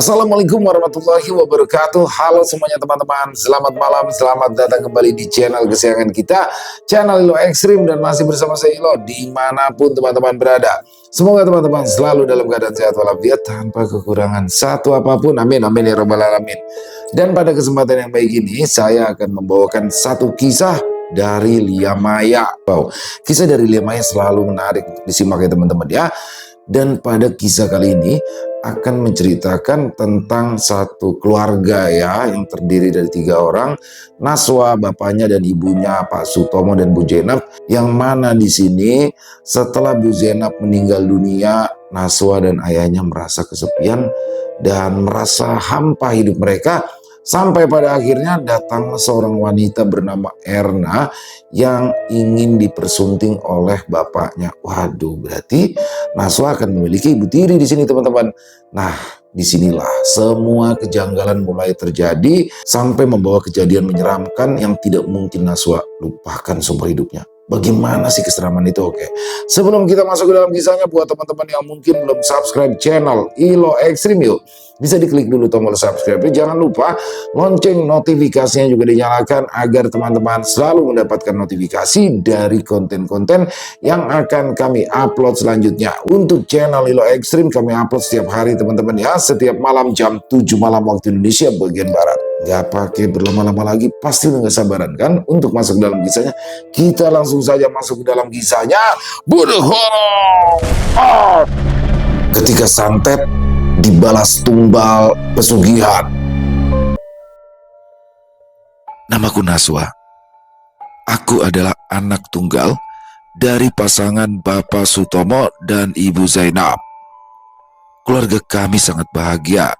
Assalamualaikum warahmatullahi wabarakatuh. Halo semuanya teman-teman, selamat malam, selamat datang kembali di channel kesayangan kita, channel Ilo Ekstrim, dan masih bersama saya Ilo dimanapun teman-teman berada. Semoga teman-teman selalu dalam keadaan sehat walafiat tanpa kekurangan satu apapun, amin amin ya robbal alamin. Dan pada kesempatan yang baik ini saya akan membawakan satu kisah dari Lia Maya. Wow, kisah dari Lia Maya selalu menarik untuk disimak ya teman-teman ya. Dan pada kisah kali ini akan menceritakan tentang satu keluarga ya yang terdiri dari 3 orang, Naswa, bapaknya dan ibunya, Pak Sutomo dan Bu Jenab, yang mana di sini setelah Bu Jenab meninggal dunia, Naswa dan ayahnya merasa kesepian dan merasa hampa hidup mereka. Sampai pada akhirnya datang seorang wanita bernama Erna yang ingin dipersunting oleh bapaknya. Waduh, berarti Naswa akan memiliki ibu tiri di sini teman-teman. Nah, disinilah semua kejanggalan mulai terjadi sampai membawa kejadian menyeramkan yang tidak mungkin Naswa lupakan seumur hidupnya. Bagaimana sih keseraman itu? Oke, sebelum kita masuk ke dalam kisahnya, buat teman-teman yang mungkin belum subscribe channel Ilo Ekstrim, yuk bisa diklik dulu tombol subscribe. Jangan lupa lonceng notifikasinya juga dinyalakan agar teman-teman selalu mendapatkan notifikasi dari konten-konten yang akan kami upload selanjutnya. Untuk channel Ilo Ekstrim kami upload setiap hari teman-teman ya, setiap malam jam 7 malam waktu Indonesia bagian Barat. Gak pakai berlama-lama lagi, pasti udah gak sabaran kan untuk masuk dalam kisahnya. Kita langsung saja masuk ke dalam kisahnya. Bunuh horor. Ketika santet dibalas tumbal pesugihan. Namaku Naswa. Aku adalah anak tunggal dari pasangan Bapak Sutomo dan Ibu Zainab. Keluarga kami sangat bahagia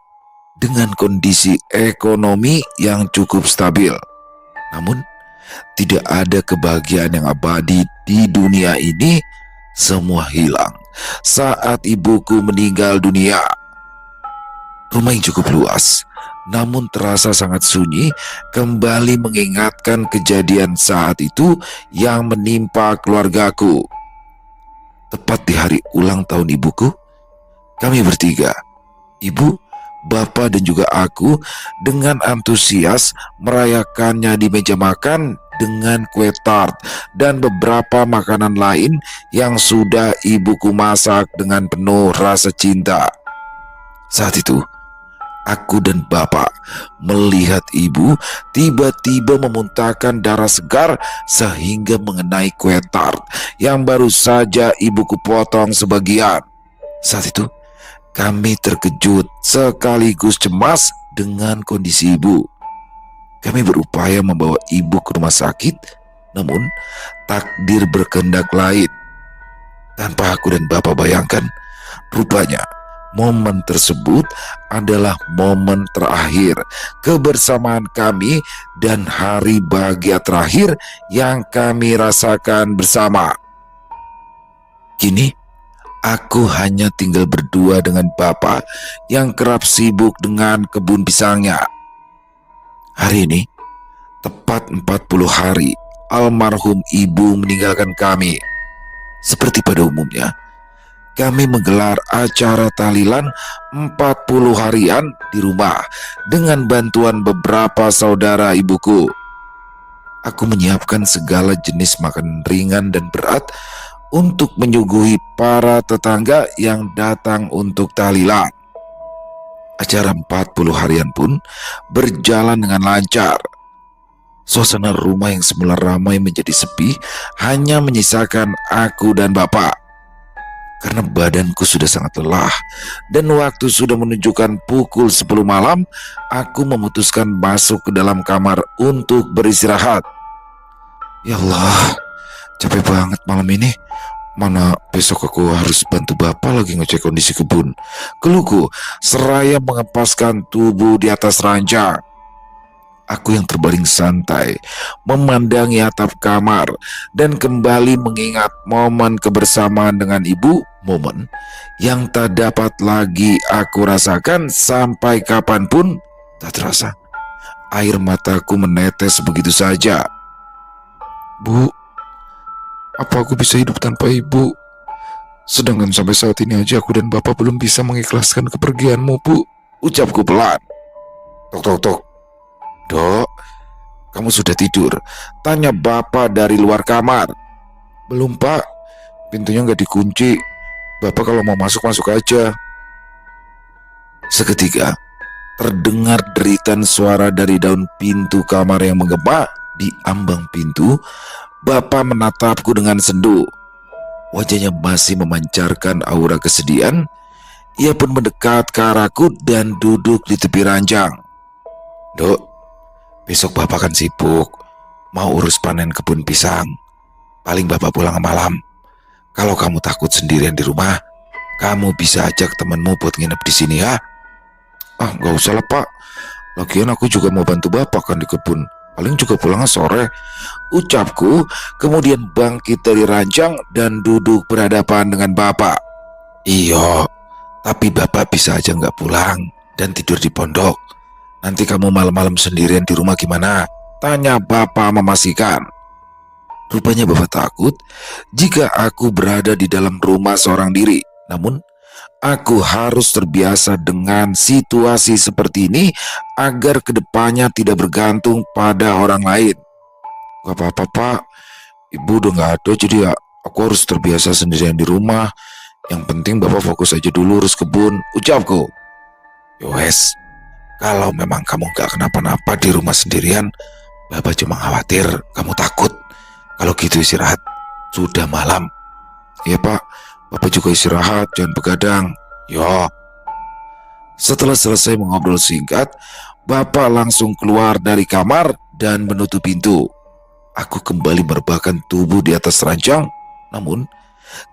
dengan kondisi ekonomi yang cukup stabil. Namun, tidak ada kebahagiaan yang abadi di dunia ini. Semua hilang saat ibuku meninggal dunia. Rumah yang cukup luas, namun terasa sangat sunyi, kembali mengingatkan kejadian saat itu yang menimpa keluargaku. Tepat di hari ulang tahun ibuku, kami bertiga, ibu, bapak dan juga aku, dengan antusias merayakannya di meja makan dengan kue tart dan beberapa makanan lain yang sudah ibuku masak dengan penuh rasa cinta. Saat itu, aku dan bapak melihat ibu tiba-tiba memuntahkan darah segar sehingga mengenai kue tart yang baru saja ibuku potong sebagian. Saat itu, kami terkejut sekaligus cemas dengan kondisi ibu. Kami berupaya membawa ibu ke rumah sakit, namun takdir berkehendak lain. Tanpa aku dan bapak bayangkan, rupanya momen tersebut adalah momen terakhir kebersamaan kami dan hari bahagia terakhir yang kami rasakan bersama. Kini, aku hanya tinggal berdua dengan bapak yang kerap sibuk dengan kebun pisangnya. Hari ini, tepat 40 hari almarhum ibu meninggalkan kami. Seperti pada umumnya, kami menggelar acara tahlilan 40 harian di rumah dengan bantuan beberapa saudara ibuku. Aku menyiapkan segala jenis makanan ringan dan berat untuk menyuguhi para tetangga yang datang untuk tahlilan. Acara 40 harian pun berjalan dengan lancar. Suasana rumah yang semula ramai menjadi sepi, hanya menyisakan aku dan bapak. Karena badanku sudah sangat lelah dan waktu sudah menunjukkan pukul 10 malam, aku memutuskan masuk ke dalam kamar untuk beristirahat. Ya Allah, capek banget malam ini. Mana besok aku harus bantu bapak lagi ngecek kondisi kebun. Keluhku seraya mengepaskan tubuh di atas ranjang. Aku yang terbaring santai memandangi atap kamar dan kembali mengingat momen kebersamaan dengan ibu, momen yang tak dapat lagi aku rasakan sampai kapanpun. Tak terasa air mataku menetes begitu saja. Bu, apa aku bisa hidup tanpa ibu? Sedangkan sampai saat ini aja aku dan bapak belum bisa mengikhlaskan kepergianmu, Bu. Ucapku pelan. Tok tok tok. Dok, kamu sudah tidur? Tanya bapak dari luar kamar. Belum pak, pintunya nggak dikunci. Bapak kalau mau masuk, masuk aja. Seketika, terdengar deritan suara dari daun pintu kamar yang menggema. Di ambang pintu, bapak menatapku dengan sendu. Wajahnya masih memancarkan aura kesedihan. Ia pun mendekat ke arahku dan duduk di tepi ranjang. Dok, besok bapak kan sibuk, mau urus panen kebun pisang. Paling bapak pulang malam. Kalau kamu takut sendirian di rumah, kamu bisa ajak temanmu buat nginep di sini ya. Ah, nggak usah lah pak. Lagian aku juga mau bantu bapak kan di kebun. Paling juga pulangnya sore. Ucapku, kemudian bangkit dari ranjang dan duduk berhadapan dengan bapak. Iya, tapi bapak bisa aja nggak pulang dan tidur di pondok. Nanti kamu malam-malam sendirian di rumah gimana? Tanya bapak memastikan. Rupanya bapak takut jika aku berada di dalam rumah seorang diri. Namun, aku harus terbiasa dengan situasi seperti ini agar kedepannya tidak bergantung pada orang lain. Gak apa-apa pak, ibu udah gak ada jadi ya aku harus terbiasa sendirian di rumah. Yang penting bapak fokus aja dulu urus kebun, ucapku. Yowes, kalau memang kamu gak kenapa-napa di rumah sendirian, bapak cuma khawatir kamu takut. Kalau gitu istirahat, sudah malam. Iya pak, bapak juga istirahat, jangan begadang. Yo. Setelah selesai mengobrol singkat, bapak langsung keluar dari kamar dan menutup pintu. Aku kembali merebahkan tubuh di atas ranjang. Namun,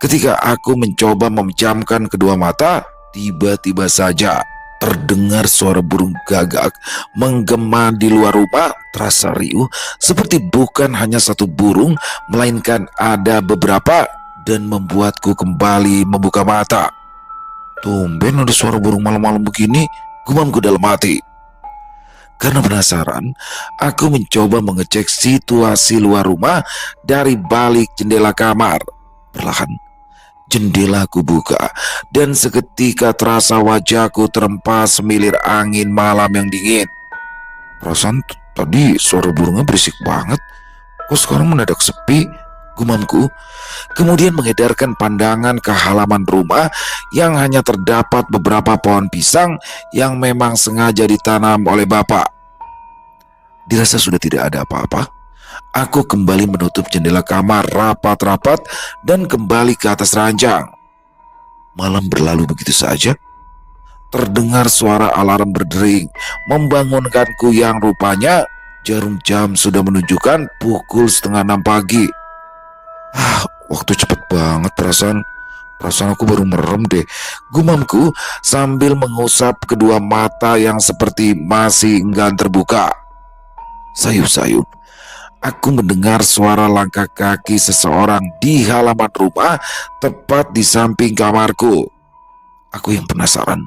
ketika aku mencoba memejamkan kedua mata, tiba-tiba saja terdengar suara burung gagak menggema di luar rumah. Terasa riuh, seperti bukan hanya satu burung, melainkan ada beberapa, dan membuatku kembali membuka mata. Tumben ada suara burung malam-malam begini, gumamku dalam hati. Karena penasaran, aku mencoba mengecek situasi luar rumah dari balik jendela kamar. Perlahan, jendela aku buka dan seketika terasa wajahku terempas semilir angin malam yang dingin. Perasaan tadi suara burungnya berisik banget, kok sekarang mendadak sepi, gumamku. Kemudian mengedarkan pandangan ke halaman rumah yang hanya terdapat beberapa pohon pisang yang memang sengaja ditanam oleh bapak. Dirasa sudah tidak ada apa-apa, aku kembali menutup jendela kamar rapat-rapat dan kembali ke atas ranjang. Malam berlalu begitu saja. Terdengar suara alarm berdering membangunkanku yang rupanya jarum jam sudah menunjukkan pukul 5:30 pagi. Waktu cepet banget perasaan. Perasaan aku baru merem deh, gumamku sambil mengusap kedua mata yang seperti masih enggan terbuka. Sayup-sayup, aku mendengar suara langkah kaki seseorang di halaman rumah tepat di samping kamarku. Aku yang penasaran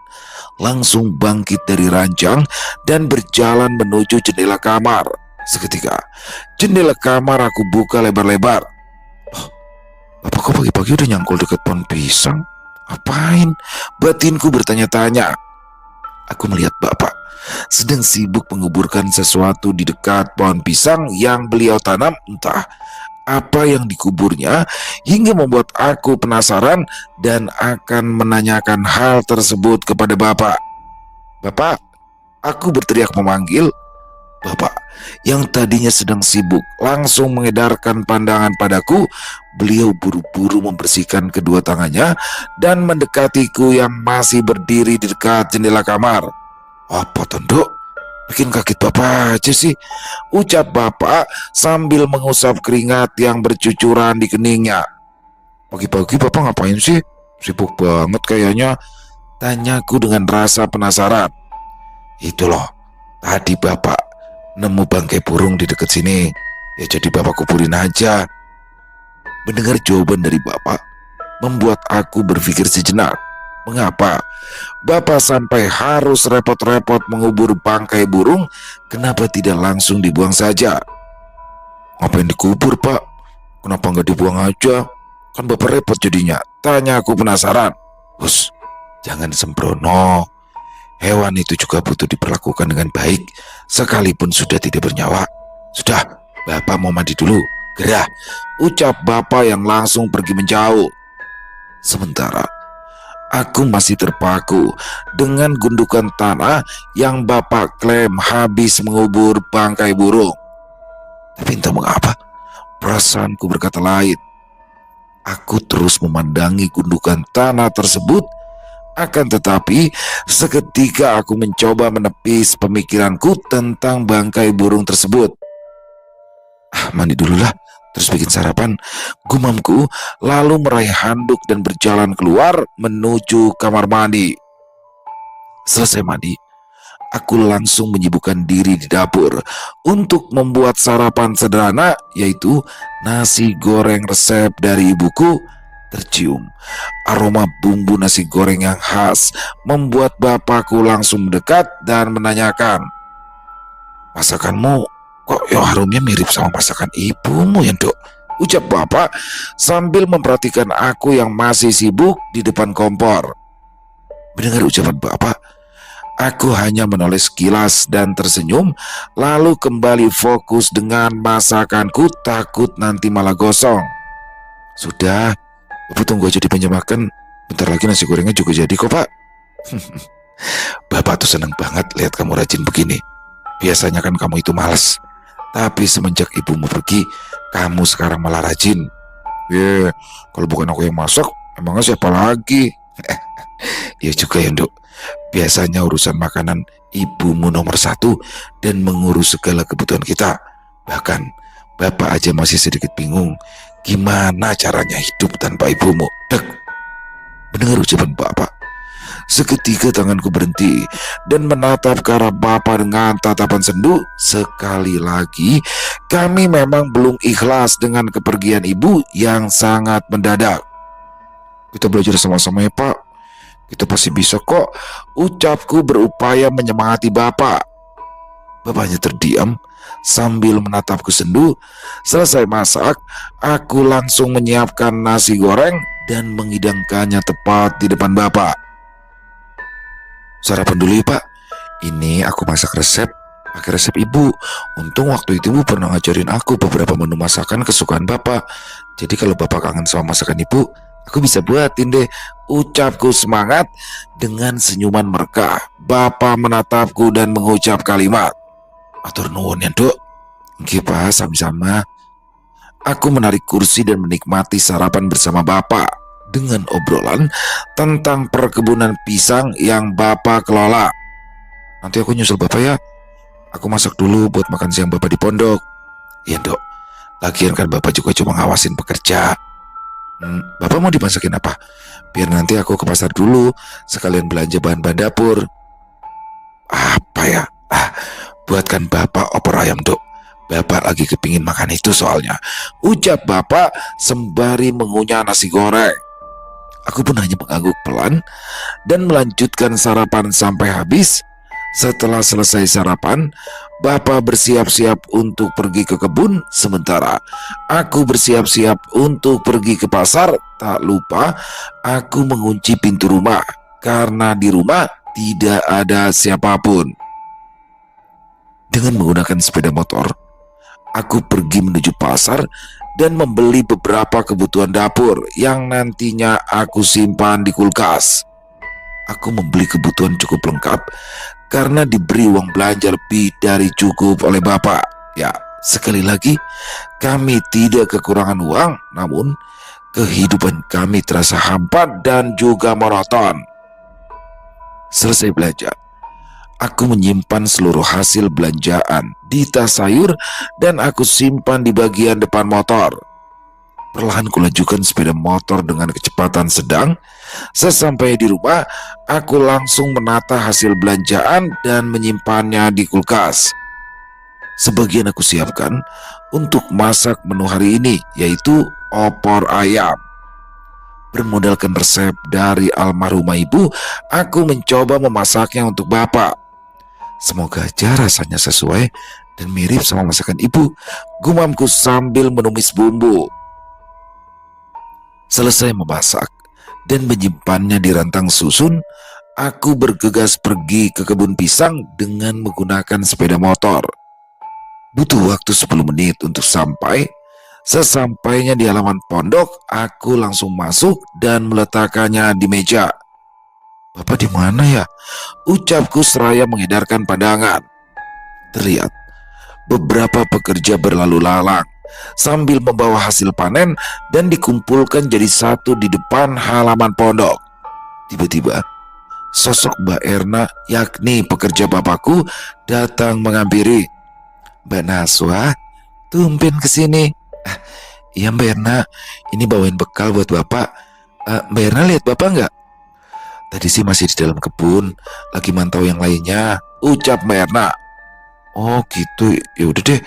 langsung bangkit dari ranjang dan berjalan menuju jendela kamar. Seketika, jendela kamar aku buka lebar-lebar. Bapak kok pagi-pagi udah nyangkul dekat pohon pisang? Apain? Batinku bertanya-tanya. Aku melihat bapak sedang sibuk menguburkan sesuatu di dekat pohon pisang yang beliau tanam. Entah apa yang dikuburnya, hingga membuat aku penasaran dan akan menanyakan hal tersebut kepada bapak. Bapak, aku berteriak memanggil. Bapak yang tadinya sedang sibuk langsung mengedarkan pandangan padaku. Beliau buru-buru membersihkan kedua tangannya dan mendekatiku yang masih berdiri di dekat jendela kamar. Apa tanduk? Bikin kaget bapak aja sih, ucap bapak sambil mengusap keringat yang bercucuran di keningnya. Pagi-pagi bapak ngapain sih? Sibuk banget kayaknya, tanyaku dengan rasa penasaran. Itu loh, tadi bapak nemu bangkai burung di dekat sini, ya jadi bapak kuburin aja. Mendengar jawaban dari bapak membuat aku berpikir sejenak. Mengapa bapak sampai harus repot-repot mengubur bangkai burung? Kenapa tidak langsung dibuang saja? Ngapain dikubur pak? Kenapa nggak dibuang aja? Kan bapak repot jadinya, tanya aku penasaran. Jangan sembrono. Hewan itu juga butuh diperlakukan dengan baik, sekalipun sudah tidak bernyawa. Sudah, Bapak mau mandi dulu. Gerah, ucap Bapak yang langsung pergi menjauh. Sementara aku masih terpaku dengan gundukan tanah yang Bapak klaim habis mengubur bangkai burung. Tapi entah mengapa, perasaanku berkata lain. Aku terus memandangi gundukan tanah tersebut. Akan tetapi, seketika aku mencoba menepis pemikiranku tentang bangkai burung tersebut. Mandi dulu lah, terus bikin sarapan, gumamku, lalu meraih handuk dan berjalan keluar menuju kamar mandi. Selesai mandi, aku langsung menyibukkan diri di dapur untuk membuat sarapan sederhana, yaitu nasi goreng resep dari ibuku. Tercium aroma bumbu nasi goreng yang khas membuat bapakku langsung mendekat dan menanyakan, "Masakanmu kok harumnya mirip sama masakan ibumu ya, Dok?" ucap bapak sambil memperhatikan aku yang masih sibuk di depan kompor. Mendengar ucapan bapak, aku hanya menoleh sekilas dan tersenyum, lalu kembali fokus dengan masakanku, takut nanti malah gosong. Sudah, Bapak tunggu aja di meja makan. Bentar lagi nasi gorengnya juga jadi kok, Pak. Bapak tuh seneng banget lihat kamu rajin begini. Biasanya kan kamu itu malas, tapi semenjak ibumu pergi, kamu sekarang malah rajin. Kalau bukan aku yang masak, emangnya siapa lagi? Ya juga ya, Nduk. Biasanya urusan makanan ibumu nomor satu dan mengurus segala kebutuhan kita. Bahkan Bapak aja masih sedikit bingung gimana caranya hidup tanpa ibumu. Dek. Mendengar ucapan Bapak, seketika tanganku berhenti dan menatap ke arah Bapak dengan tatapan sendu. Sekali lagi, kami memang belum ikhlas dengan kepergian ibu yang sangat mendadak. Kita belajar sama-sama ya, Pak. Kita pasti bisa kok, ucapku berupaya menyemangati Bapak. Bapaknya terdiam sambil menatapku sendu. Selesai masak, aku langsung menyiapkan nasi goreng dan menghidangkannya tepat di depan Bapak. Sarapan dulu ya, Pak. Ini aku masak pakai resep ibu. Untung waktu itu ibu pernah ngajarin aku beberapa menu masakan kesukaan Bapak. Jadi kalau Bapak kangen sama masakan ibu, aku bisa buatin deh, ucapku semangat. Dengan senyuman mereka, Bapak menatapku dan mengucap kalimat, "Atur nuwun ya, Dok." "Nggih, Pak, sama-sama." Aku menarik kursi dan menikmati sarapan bersama Bapak dengan obrolan tentang perkebunan pisang yang Bapak kelola. "Nanti aku nyusul Bapak ya. Aku masak dulu buat makan siang Bapak di pondok." "Ya, Dok. Lagian kan Bapak juga cuma ngawasin pekerja." Bapak mau dimasakin apa? Biar nanti aku ke pasar dulu, sekalian belanja bahan-bahan dapur." "Apa ya? Buatkan Bapak opor ayam, Dok. Bapak lagi kepingin makan itu soalnya," ucap Bapak sembari mengunyah nasi goreng. Aku pun hanya mengangguk pelan dan melanjutkan sarapan sampai habis. Setelah selesai sarapan, Bapak bersiap-siap untuk pergi ke kebun, sementara aku bersiap-siap untuk pergi ke pasar. Tak lupa, aku mengunci pintu rumah karena di rumah tidak ada siapapun. Dengan menggunakan sepeda motor, aku pergi menuju pasar dan membeli beberapa kebutuhan dapur yang nantinya aku simpan di kulkas. Aku membeli kebutuhan cukup lengkap karena diberi uang belanja lebih dari cukup oleh Bapak. Ya, sekali lagi, kami tidak kekurangan uang, namun kehidupan kami terasa hampa dan juga monoton. Selesai belanja, aku menyimpan seluruh hasil belanjaan di tas sayur dan aku simpan di bagian depan motor. Perlahan kulajukan sepeda motor dengan kecepatan sedang. Sesampai di rumah, aku langsung menata hasil belanjaan dan menyimpannya di kulkas. Sebagian aku siapkan untuk masak menu hari ini, yaitu opor ayam. Bermodalkan resep dari almarhumah ibu, aku mencoba memasaknya untuk Bapak. Semoga aja rasanya sesuai dan mirip sama masakan ibu, gumamku sambil menumis bumbu. Selesai memasak dan menyimpannya di rantang susun, aku bergegas pergi ke kebun pisang dengan menggunakan sepeda motor. Butuh waktu 10 menit untuk sampai. Sesampainya di halaman pondok, aku langsung masuk dan meletakkannya di meja. "Bapak di mana ya?" ucapku seraya mengedarkan pandangan. Terlihat beberapa pekerja berlalu lalang sambil membawa hasil panen dan dikumpulkan jadi satu di depan halaman pondok. Tiba-tiba, sosok Mbak Erna, yakni pekerja bapakku, datang menghampiri. "Mbak Naswa, tumben kesini." "Ah, iya Mbak Erna, ini bawain bekal buat bapak." "Mbak Erna lihat bapak nggak?" "Tadi sih masih di dalam kebun, lagi mantau yang lainnya," ucap Mbak Erna. "Oh gitu, ya udah deh,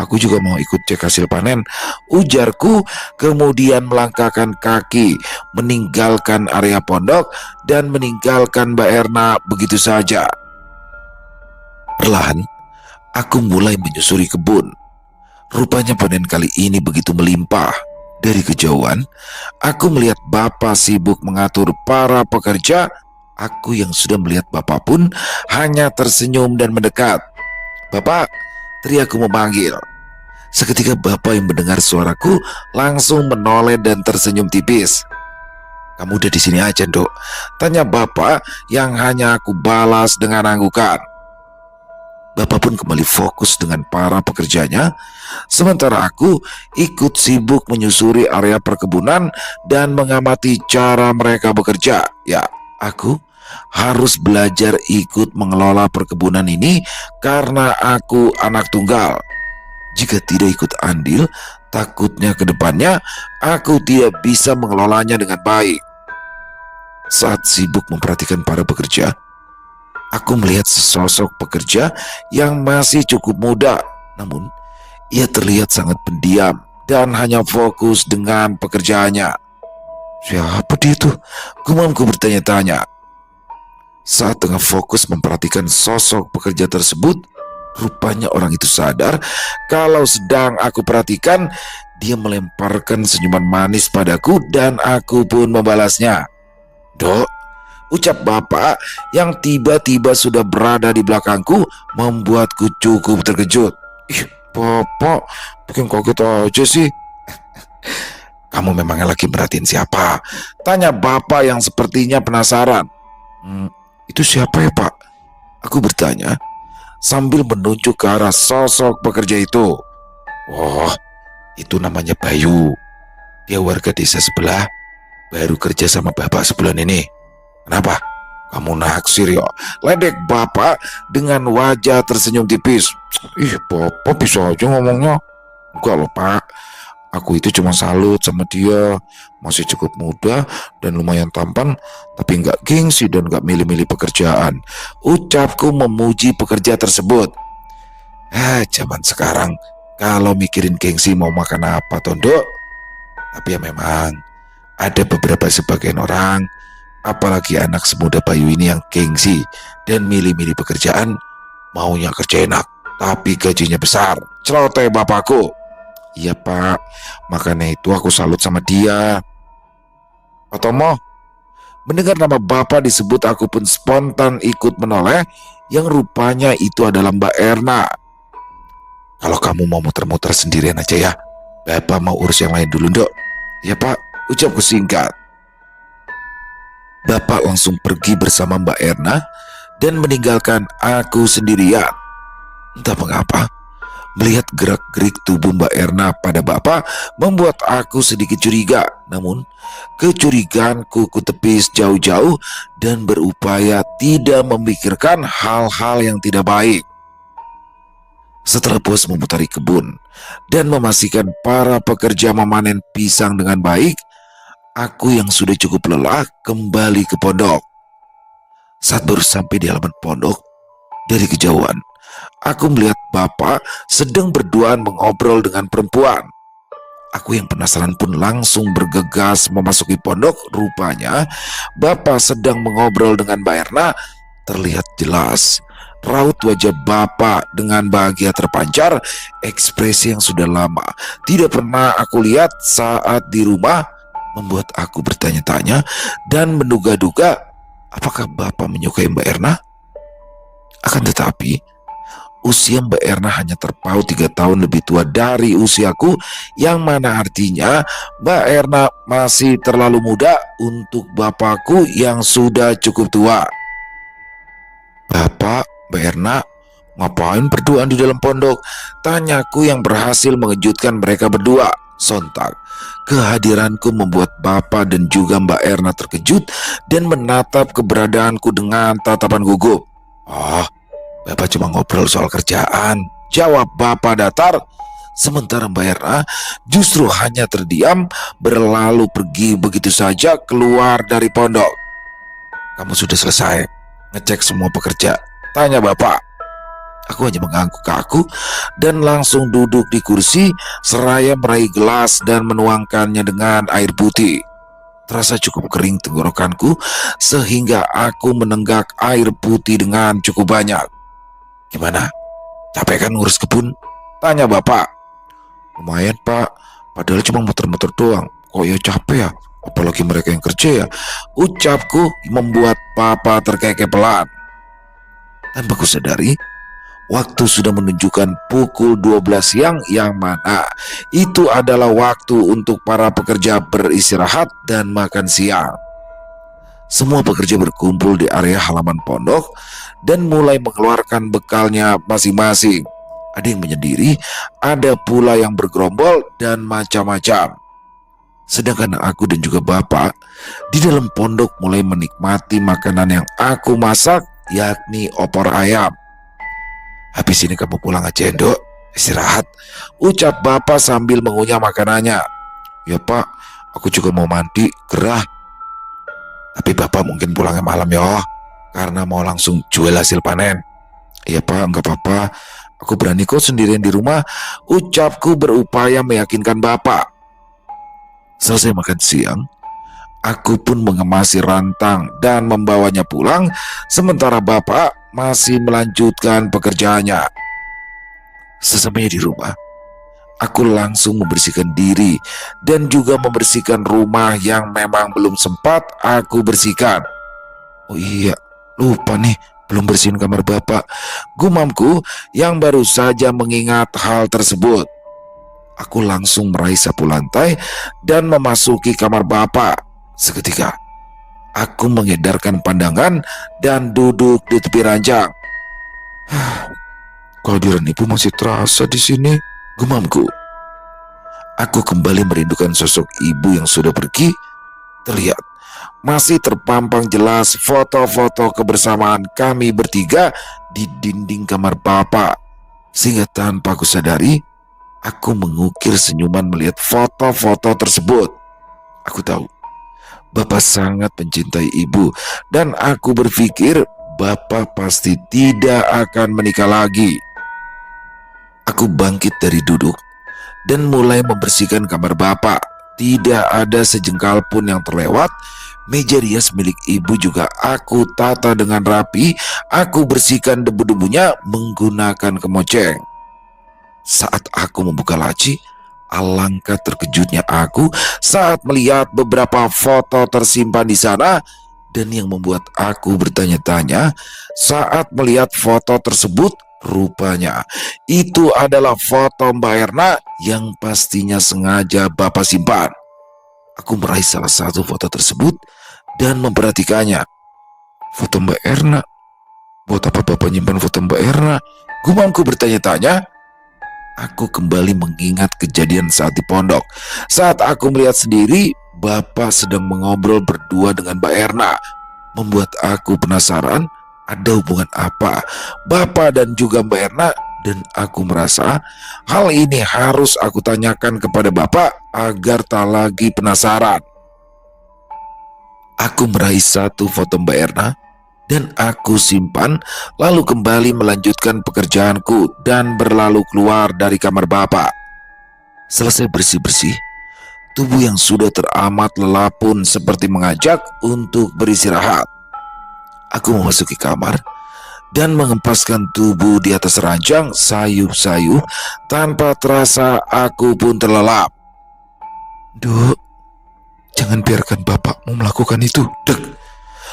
aku juga mau ikut cek hasil panen," ujarku, kemudian melangkahkan kaki, meninggalkan area pondok dan meninggalkan Mbak Erna begitu saja. Perlahan, aku mulai menyusuri kebun. Rupanya panen kali ini begitu melimpah. Dari kejauhan, aku melihat Bapak sibuk mengatur para pekerja. Aku yang sudah melihat Bapak pun hanya tersenyum dan mendekat. "Bapak," teriakku memanggil. Seketika Bapak yang mendengar suaraku langsung menoleh dan tersenyum tipis. "Kamu udah di sini aja, Dok?" tanya Bapak yang hanya aku balas dengan anggukan. Bapak pun kembali fokus dengan para pekerjanya, sementara aku ikut sibuk menyusuri area perkebunan dan mengamati cara mereka bekerja. Ya, aku harus belajar ikut mengelola perkebunan ini karena aku anak tunggal. Jika tidak ikut andil, takutnya ke depannya aku tidak bisa mengelolanya dengan baik. Saat sibuk memperhatikan para pekerja, aku melihat sesosok pekerja yang masih cukup muda, namun ia terlihat sangat pendiam dan hanya fokus dengan pekerjaannya. "Siapa dia tuh?" gumamku bertanya-tanya. Saat tengah fokus memperhatikan sosok pekerja tersebut, rupanya orang itu sadar kalau sedang aku perhatikan. Dia melemparkan senyuman manis padaku dan aku pun membalasnya. "Dok," ucap Bapak yang tiba-tiba sudah berada di belakangku, membuatku cukup terkejut. "Ih, Bapak, bikin kaget aja sih." "Kamu memangnya lagi merhatiin siapa?" tanya Bapak yang sepertinya penasaran. Itu siapa ya Pak?" aku bertanya sambil menunjuk ke arah sosok pekerja itu. "Oh, itu namanya Bayu. Dia warga desa sebelah, baru kerja sama Bapak sebulan ini. Kenapa? Kamu naksir ya?" ledek Bapak dengan wajah tersenyum tipis. "Ih, Bapak bisa aja ngomongnya." "Enggak loh Pak, aku itu cuma salut sama dia. Masih cukup muda dan lumayan tampan, tapi nggak gengsi dan nggak milih-milih pekerjaan," ucapku memuji pekerja tersebut. Zaman sekarang kalau mikirin gengsi mau makan apa Tondo. Tapi ya memang ada beberapa sebagian orang, apalagi anak semuda Bayu ini yang gengsi dan milih-milih pekerjaan, maunya kerja enak tapi gajinya besar, celoteh bapakku. "Iya Pak, makanya itu aku salut sama dia." "Pak Tomo," mendengar nama Bapak disebut aku pun spontan ikut menoleh, yang rupanya itu adalah Mbak Erna. "Kalau kamu mau muter-muter sendirian aja ya, Bapak mau urus yang lain dulu Dok." "Ya Pak," ucapku singkat. Bapak langsung pergi bersama Mbak Erna dan meninggalkan aku sendirian. Entah mengapa, melihat gerak-gerik tubuh Mbak Erna pada Bapak membuat aku sedikit curiga. Namun, kecurigaanku kutepis jauh-jauh dan berupaya tidak memikirkan hal-hal yang tidak baik. Setelah puas memutari kebun dan memastikan para pekerja memanen pisang dengan baik, aku yang sudah cukup lelah kembali ke pondok. Saat baru sampai di halaman pondok, dari kejauhan aku melihat Bapak sedang berduaan mengobrol dengan perempuan. Aku yang penasaran pun langsung bergegas memasuki pondok. Rupanya Bapak sedang mengobrol dengan Mbak Erna. Terlihat jelas raut wajah Bapak dengan bahagia terpancar, ekspresi yang sudah lama tidak pernah aku lihat saat di rumah, membuat aku bertanya-tanya dan menduga-duga apakah Bapak menyukai Mbak Erna? Akan tetapi, usia Mbak Erna hanya terpaut 3 tahun lebih tua dari usiaku, yang mana artinya Mbak Erna masih terlalu muda untuk bapakku yang sudah cukup tua. Bapak, Mbak Erna, ngapain berduaan di dalam pondok? Tanyaku yang berhasil mengejutkan mereka berdua. Sontak, kehadiranku membuat Bapak dan juga Mbak Erna terkejut dan menatap keberadaanku dengan tatapan gugup. Oh, Bapak cuma ngobrol soal kerjaan, jawab Bapak datar. Sementara Mbak Erna justru hanya terdiam, berlalu pergi begitu saja keluar dari pondok. Kamu sudah selesai ngecek semua pekerja? Tanya Bapak. Aku hanya mengangguk kaku dan langsung duduk di kursi seraya meraih gelas dan menuangkannya dengan air putih. Terasa cukup kering tenggorokanku sehingga aku menenggak air putih dengan cukup banyak. Gimana? Capek kan ngurus kebun? Tanya Bapak. Lumayan Pak, padahal cuma muter-muter doang. Kok ya capek ya? Apalagi mereka yang kerja ya. Ucapku membuat Papa terkekeh pelan. Tanpa kusadari, waktu sudah menunjukkan pukul 12 siang, yang mana itu adalah waktu untuk para pekerja beristirahat dan makan siang. Semua pekerja berkumpul di area halaman pondok dan mulai mengeluarkan bekalnya masing-masing. Ada yang menyendiri, ada pula yang bergerombol dan macam-macam. Sedangkan aku dan juga Bapak di dalam pondok mulai menikmati makanan yang aku masak, yakni opor ayam. Habis ini kamu pulang aja Endo, istirahat, ucap Bapak sambil mengunyah makanannya. Ya Pak, aku juga mau mandi, gerah. Tapi Bapak mungkin pulangnya malam ya, karena mau langsung jual hasil panen. Ya Pak, enggak apa-apa, aku berani kok sendirian di rumah, ucapku berupaya meyakinkan Bapak. Selesai makan siang, aku pun mengemasi rantang dan membawanya pulang, sementara Bapak masih melanjutkan pekerjaannya. Sesampainya di rumah, aku langsung membersihkan diri dan juga membersihkan rumah yang memang belum sempat aku bersihkan. Oh iya, lupa nih, belum bersihin kamar Bapak, gumamku yang baru saja mengingat hal tersebut. Aku langsung meraih sapu lantai dan memasuki kamar Bapak. Seketika, aku mengedarkan pandangan dan duduk di tepi ranjang. Kehadiran ibu masih terasa di sini, gumamku. Aku kembali merindukan sosok ibu yang sudah pergi. Terlihat masih terpampang jelas foto-foto kebersamaan kami bertiga di dinding kamar Bapak. Sehingga tanpa aku sadari, aku mengukir senyuman melihat foto-foto tersebut. Aku tahu Bapak sangat mencintai ibu, dan aku berpikir Bapak pasti tidak akan menikah lagi. Aku bangkit dari duduk dan mulai membersihkan kamar Bapak. Tidak ada sejengkal pun yang terlewat. Meja rias milik ibu juga aku tata dengan rapi. Aku bersihkan debu-debunya menggunakan kemoceng. Saat aku membuka laci, alangkah terkejutnya aku saat melihat beberapa foto tersimpan di sana. Dan yang membuat aku bertanya-tanya saat melihat foto tersebut, rupanya itu adalah foto Mbak Erna yang pastinya sengaja Bapak simpan. Aku meraih salah satu foto tersebut dan memperhatikannya. Foto Mbak Erna? Buat apa Bapak nyimpan foto Mbak Erna? Gumamku bertanya-tanya. Aku kembali mengingat kejadian saat di pondok. Saat aku melihat sendiri Bapak sedang mengobrol berdua dengan Mbak Erna, membuat aku penasaran ada hubungan apa Bapak dan juga Mbak Erna, dan aku merasa hal ini harus aku tanyakan kepada Bapak agar tak lagi penasaran. Aku meraih satu foto Mbak Erna dan aku simpan, lalu kembali melanjutkan pekerjaanku dan berlalu keluar dari kamar Bapak. Selesai bersih-bersih, tubuh yang sudah teramat lelah pun seperti mengajak untuk beristirahat. Aku memasuki kamar dan mengempaskan tubuh di atas ranjang sayup-sayup. Tanpa terasa aku pun terlelap. Duk, jangan biarkan bapakmu melakukan itu. Dek,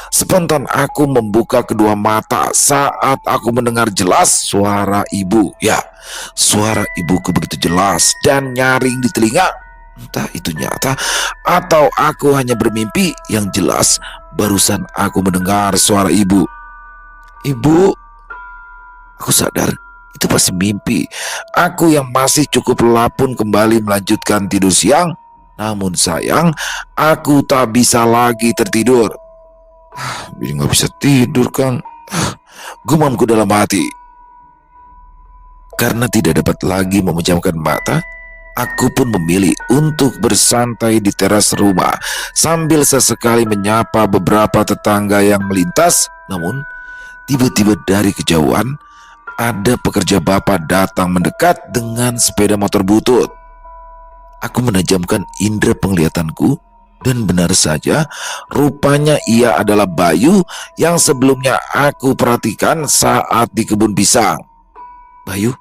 Spontan aku membuka kedua mata saat aku mendengar jelas suara ibu. Ya, suara ibuku begitu jelas dan nyaring di telinga. Entah itu nyata atau aku hanya bermimpi. Yang jelas barusan aku mendengar suara ibu. Ibu, aku sadar itu pasti mimpi. Aku yang masih cukup lelap pun kembali melanjutkan tidur siang. Namun sayang, aku tak bisa lagi tertidur. Jadi nggak bisa tidur kan? Gumamku dalam hati. Karena tidak dapat lagi memejamkan mata, aku pun memilih untuk bersantai di teras rumah sambil sesekali menyapa beberapa tetangga yang melintas. Namun, tiba-tiba dari kejauhan, ada pekerja bapak datang mendekat dengan sepeda motor butut. Aku menajamkan indera penglihatanku dan benar saja, rupanya ia adalah Bayu yang sebelumnya aku perhatikan saat di kebun pisang. Bayu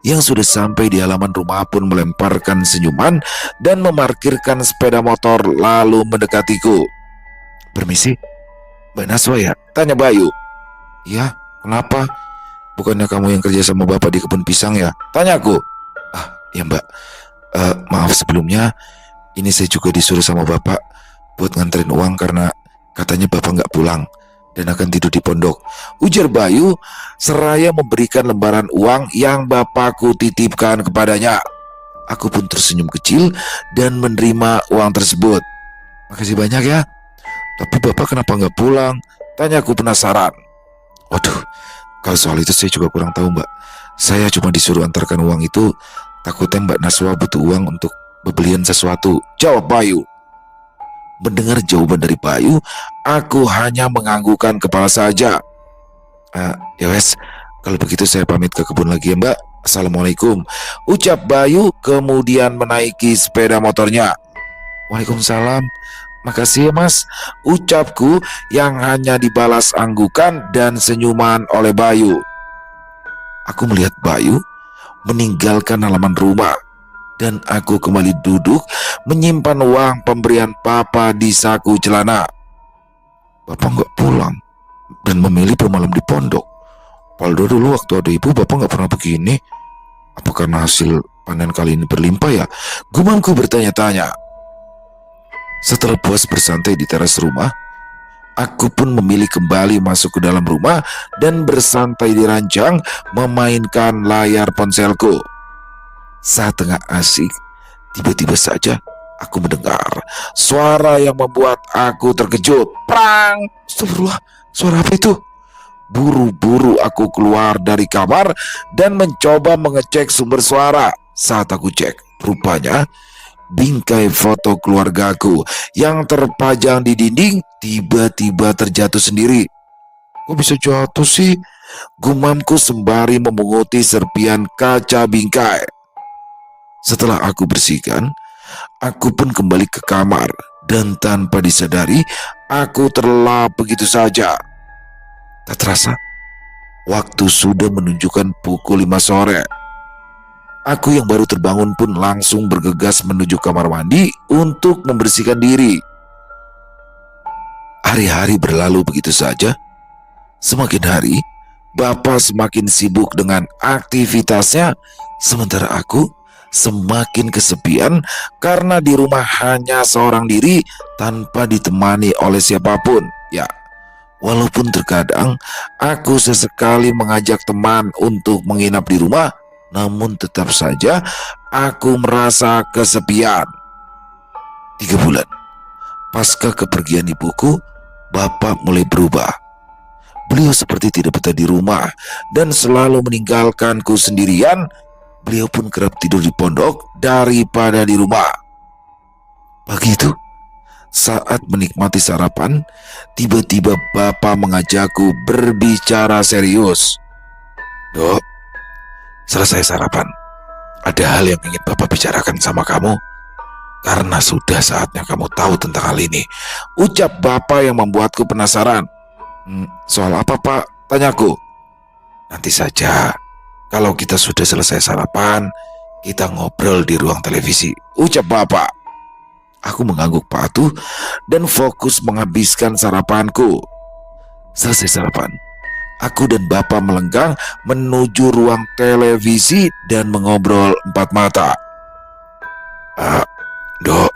yang sudah sampai di halaman rumah pun melemparkan senyuman dan memarkirkan sepeda motor lalu mendekatiku. Permisi, Mbak Naswa ya? Tanya Bayu. Ya, kenapa? Bukannya kamu yang kerja sama bapak di kebun pisang ya? Tanya aku. Ah, ya Mbak. Maaf sebelumnya, ini saya juga disuruh sama bapak buat nganterin uang karena katanya bapak nggak pulang dan akan tidur di pondok, ujar Bayu seraya memberikan lembaran uang yang bapakku titipkan kepadanya. Aku pun tersenyum kecil dan menerima uang tersebut. Makasih banyak ya. Tapi bapak kenapa nggak pulang? Tanya aku penasaran. Waduh, kalau soal itu saya juga kurang tahu Mbak. Saya cuma disuruh antarkan uang itu. Takutnya Mbak Naswa butuh uang untuk pembelian sesuatu, jawab Bayu. Mendengar jawaban dari Bayu, aku hanya menganggukkan kepala saja. Ya wes, kalau begitu saya pamit ke kebun lagi ya Mbak. Assalamualaikum, ucap Bayu kemudian menaiki sepeda motornya. Waalaikumsalam, makasih ya Mas, ucapku yang hanya dibalas anggukan dan senyuman oleh Bayu. Aku melihat Bayu meninggalkan halaman rumah dan aku kembali duduk menyimpan uang pemberian papa di saku celana. Bapak nggak pulang dan memilih bermalam di pondok. Padahal dulu waktu ada ibu bapak nggak pernah begini. Apa karena hasil panen kali ini berlimpah ya? Gumamku bertanya-tanya. Setelah puas bersantai di teras rumah, aku pun memilih kembali masuk ke dalam rumah dan bersantai di ranjang memainkan layar ponselku. Saat tengah asik, tiba-tiba saja aku mendengar suara yang membuat aku terkejut. Prang! Astagfirullah, suara apa itu? Buru-buru aku keluar dari kamar dan mencoba mengecek sumber suara. Saat aku cek, rupanya bingkai foto keluargaku yang terpajang di dinding tiba-tiba terjatuh sendiri. Kok bisa jatuh sih? Gumamku sembari memunguti serpian kaca bingkai. Setelah aku bersihkan, aku pun kembali ke kamar dan tanpa disadari aku terlelap begitu saja. Tak terasa, waktu sudah menunjukkan pukul 5 sore. Aku yang baru terbangun pun langsung bergegas menuju kamar mandi untuk membersihkan diri. Hari-hari berlalu begitu saja. Semakin hari, Bapak semakin sibuk dengan aktivitasnya, sementara aku semakin kesepian karena di rumah hanya seorang diri tanpa ditemani oleh siapapun. Ya, walaupun terkadang aku sesekali mengajak teman untuk menginap di rumah, namun tetap saja aku merasa kesepian. 3 bulan pasca kepergian ibuku, Bapak mulai berubah. Beliau seperti tidak betah di rumah dan selalu meninggalkanku sendirian. Beliau pun kerap tidur di pondok daripada di rumah. Pagi itu, saat menikmati sarapan, tiba-tiba Bapak mengajakku berbicara serius. Dok, selesai sarapan. Ada hal yang ingin Bapak bicarakan sama kamu. Karena sudah saatnya kamu tahu tentang hal ini, ucap Bapak yang membuatku penasaran. Soal apa Pak? Tanyaku. Nanti saja. Kalau kita sudah selesai sarapan, kita ngobrol di ruang televisi, ucap Bapak. Aku mengangguk patuh dan fokus menghabiskan sarapanku. Selesai sarapan, aku dan Bapak melenggang menuju ruang televisi dan mengobrol empat mata. Dok,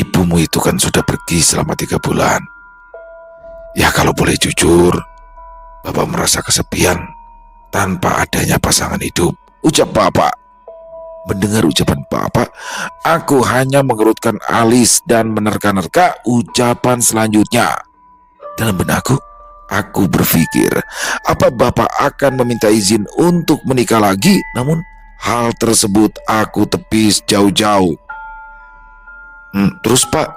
ibumu itu kan sudah pergi selama 3 bulan. Ya kalau boleh jujur, Bapak merasa kesepian tanpa adanya pasangan hidup, ucap Bapak. Mendengar ucapan Bapak, aku hanya mengerutkan alis dan menerka-nerka ucapan selanjutnya. Dalam benakku, aku berpikir, apa Bapak akan meminta izin untuk menikah lagi? Namun, hal tersebut aku tepis jauh-jauh. Terus Pak,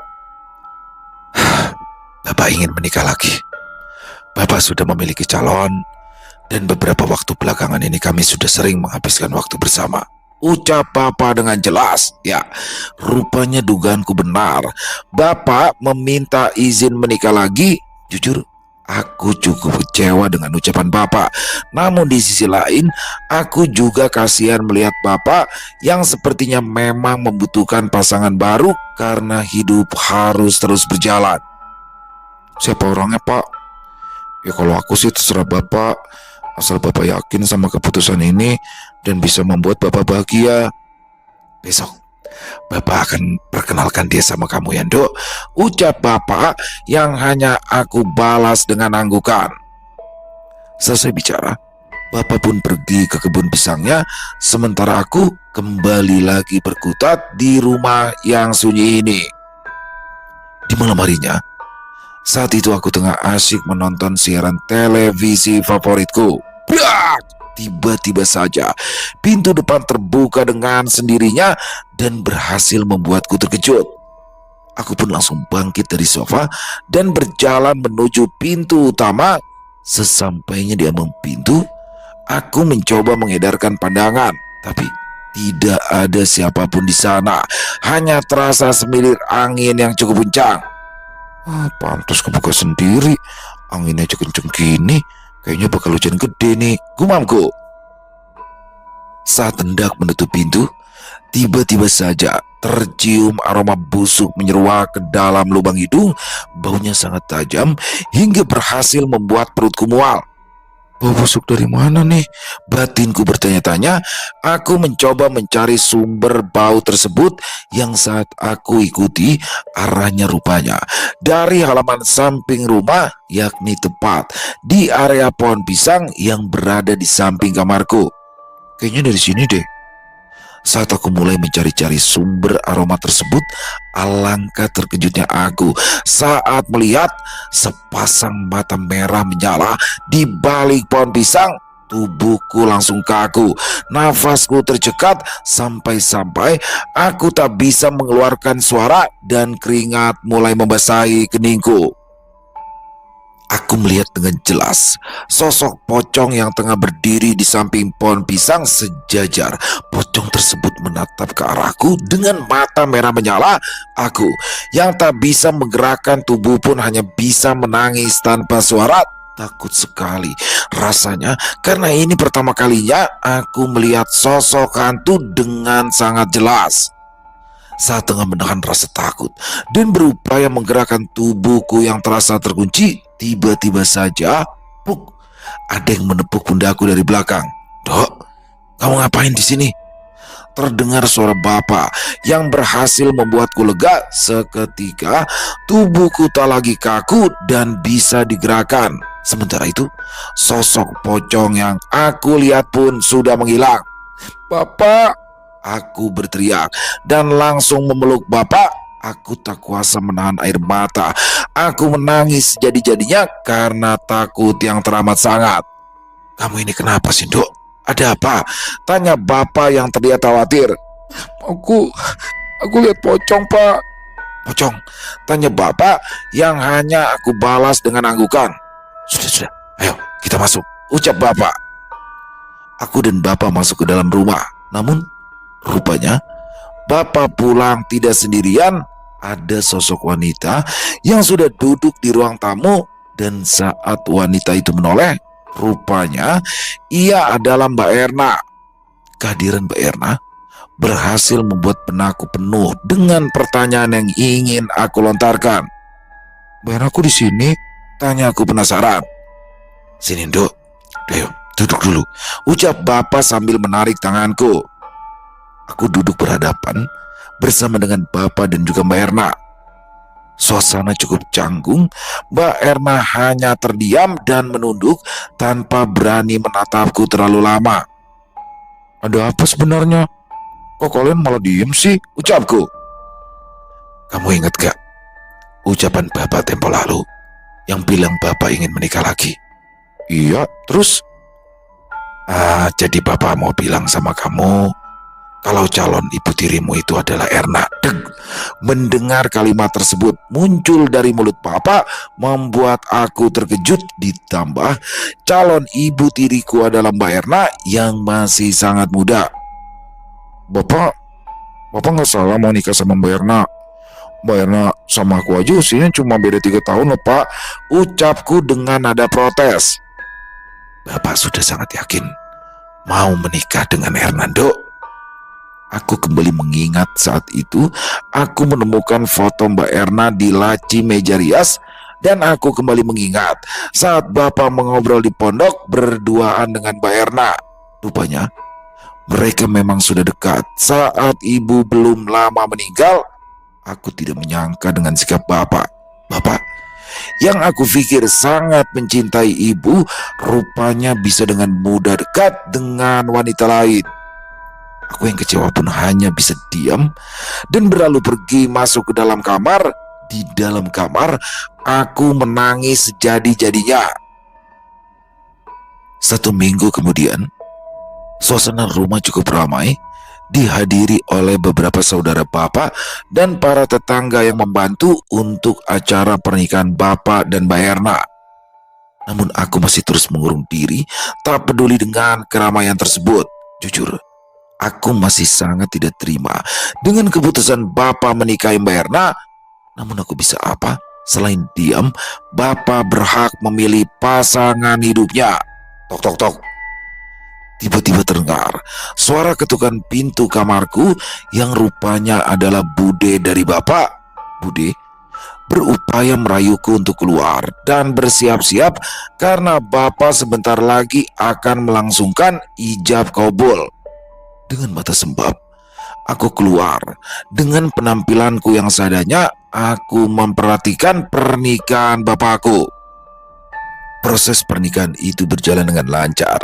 Bapak ingin menikah lagi. Bapak sudah memiliki calon, dan beberapa waktu belakangan ini kami sudah sering menghabiskan waktu bersama, ucap Bapak dengan jelas. Ya, rupanya dugaanku benar. Bapak meminta izin menikah lagi. Jujur, aku cukup kecewa dengan ucapan Bapak. Namun di sisi lain, aku juga kasihan melihat Bapak yang sepertinya memang membutuhkan pasangan baru karena hidup harus terus berjalan. Siapa orangnya, Pak? Ya kalau aku sih terserah Bapak, asal Bapak yakin sama keputusan ini dan bisa membuat Bapak bahagia. Besok Bapak akan perkenalkan dia sama kamu ya, Dok, ucap Bapak yang hanya aku balas dengan anggukan. Selesai bicara, Bapak pun pergi ke kebun pisangnya, sementara aku kembali lagi berkutat di rumah yang sunyi ini. Di malam harinya, saat itu aku tengah asyik menonton siaran televisi favoritku. Tiba-tiba saja pintu depan terbuka dengan sendirinya dan berhasil membuatku terkejut. Aku pun langsung bangkit dari sofa dan berjalan menuju pintu utama. Sesampainya di ambang pintu, aku mencoba mengedarkan pandangan, tapi tidak ada siapapun di sana. Hanya terasa semilir angin yang cukup kencang. Pantas kebuka sendiri. Anginnya aja kenceng gini, kayaknya bakal hujan gede nih, gumamku. Saat hendak menutup pintu, tiba-tiba saja tercium aroma busuk menyeruak ke dalam lubang hidung. Baunya sangat tajam hingga berhasil membuat perutku mual. Bau busuk dari mana nih? Batinku bertanya-tanya. Aku mencoba mencari sumber bau tersebut yang saat aku ikuti arahnya rupanya dari halaman samping rumah, yakni tepat di area pohon pisang yang berada di samping kamarku. Kayaknya dari sini deh. Saat aku mulai mencari-cari sumber aroma tersebut, alangkah terkejutnya aku saat melihat sepasang mata merah menyala di balik pohon pisang. Tubuhku langsung kaku, nafasku tercekat sampai-sampai aku tak bisa mengeluarkan suara dan keringat mulai membasahi keningku. Aku melihat dengan jelas sosok pocong yang tengah berdiri di samping pohon pisang sejajar. Pocong tersebut menatap ke arahku dengan mata merah menyala. Aku yang tak bisa menggerakkan tubuh pun hanya bisa menangis tanpa suara. Takut sekali rasanya karena ini pertama kalinya aku melihat sosok hantu dengan sangat jelas. Saat tengah menahan rasa takut dan berupaya menggerakkan tubuhku yang terasa terkunci, tiba-tiba saja, ada yang menepuk pundakku dari belakang. Dok, kamu ngapain di sini? Terdengar suara Bapak yang berhasil membuatku lega. Seketika tubuhku tak lagi kaku dan bisa digerakkan. Sementara itu, sosok pocong yang aku lihat pun sudah menghilang. Bapak! Aku berteriak dan langsung memeluk Bapak. Aku tak kuasa menahan air mata. Aku menangis jadi-jadinya karena takut yang teramat sangat. Kamu ini kenapa sih, Dok? Ada apa? Tanya Bapak yang terlihat khawatir. Aku lihat pocong, Pak. Pocong? Tanya Bapak yang hanya aku balas dengan anggukan. Sudah. Ayo, kita masuk, ucap Bapak. Aku dan Bapak masuk ke dalam rumah. Namun rupanya Bapak pulang tidak sendirian. Ada sosok wanita yang sudah duduk di ruang tamu. Dan saat wanita itu menoleh, rupanya ia adalah Mbak Erna. Kehadiran Mbak Erna berhasil membuat benakku penuh dengan pertanyaan yang ingin aku lontarkan. Mbak Erna, aku di sini. Tanya aku penasaran. Sini Nduk, ayo duduk dulu, ucap bapak sambil menarik tanganku. Aku duduk berhadapan bersama dengan bapak dan juga Mbak Erna. Suasana cukup canggung. Mbak Erna hanya terdiam dan menunduk tanpa berani menatapku terlalu lama. Ada apa sebenarnya? Kok kalian malah diem sih? Ucapku. Kamu ingat gak ucapan bapak tempo lalu yang bilang bapak ingin menikah lagi? Iya, terus? Jadi bapak mau bilang sama kamu kalau calon ibu tirimu itu adalah Erna. Deg. Mendengar kalimat tersebut muncul dari mulut bapak membuat aku terkejut, ditambah calon ibu tiriku adalah Mbak Erna yang masih sangat muda. Bapak nggak salah mau nikah sama Mbak Erna. Mbak Erna sama aku aja usianya cuma beda 3 tahun loh Pak, ucapku dengan nada protes. Bapak sudah sangat yakin mau menikah dengan Hernando. Aku kembali mengingat saat itu aku menemukan foto Mbak Erna di laci meja rias, dan aku kembali mengingat saat Bapak mengobrol di pondok berduaan dengan Mbak Erna. Rupanya mereka memang sudah dekat saat ibu belum lama meninggal. Aku tidak menyangka dengan sikap Bapak. Bapak yang aku pikir sangat mencintai ibu, rupanya bisa dengan mudah dekat dengan wanita lain. Aku yang kecewa pun hanya bisa diam dan berlalu pergi masuk ke dalam kamar. Di dalam kamar, aku menangis sejadi-jadinya. 1 minggu kemudian, suasana rumah cukup ramai, dihadiri oleh beberapa saudara bapak dan para tetangga yang membantu untuk acara pernikahan bapak dan Mbak Erna. Namun aku masih terus mengurung diri, tak peduli dengan keramaian tersebut. Jujur, aku masih sangat tidak terima dengan keputusan bapak menikahi Mbak Erna. Namun aku bisa apa? Selain diam, bapak berhak memilih pasangan hidupnya. Tok tok tok. Tiba-tiba terdengar suara ketukan pintu kamarku yang rupanya adalah Bude dari bapak. Bude berupaya merayuku untuk keluar dan bersiap-siap karena bapak sebentar lagi akan melangsungkan ijab kabul. Dengan mata sembab, aku keluar. Dengan penampilanku yang seadanya, aku memperhatikan pernikahan bapakku. Proses pernikahan itu berjalan dengan lancar.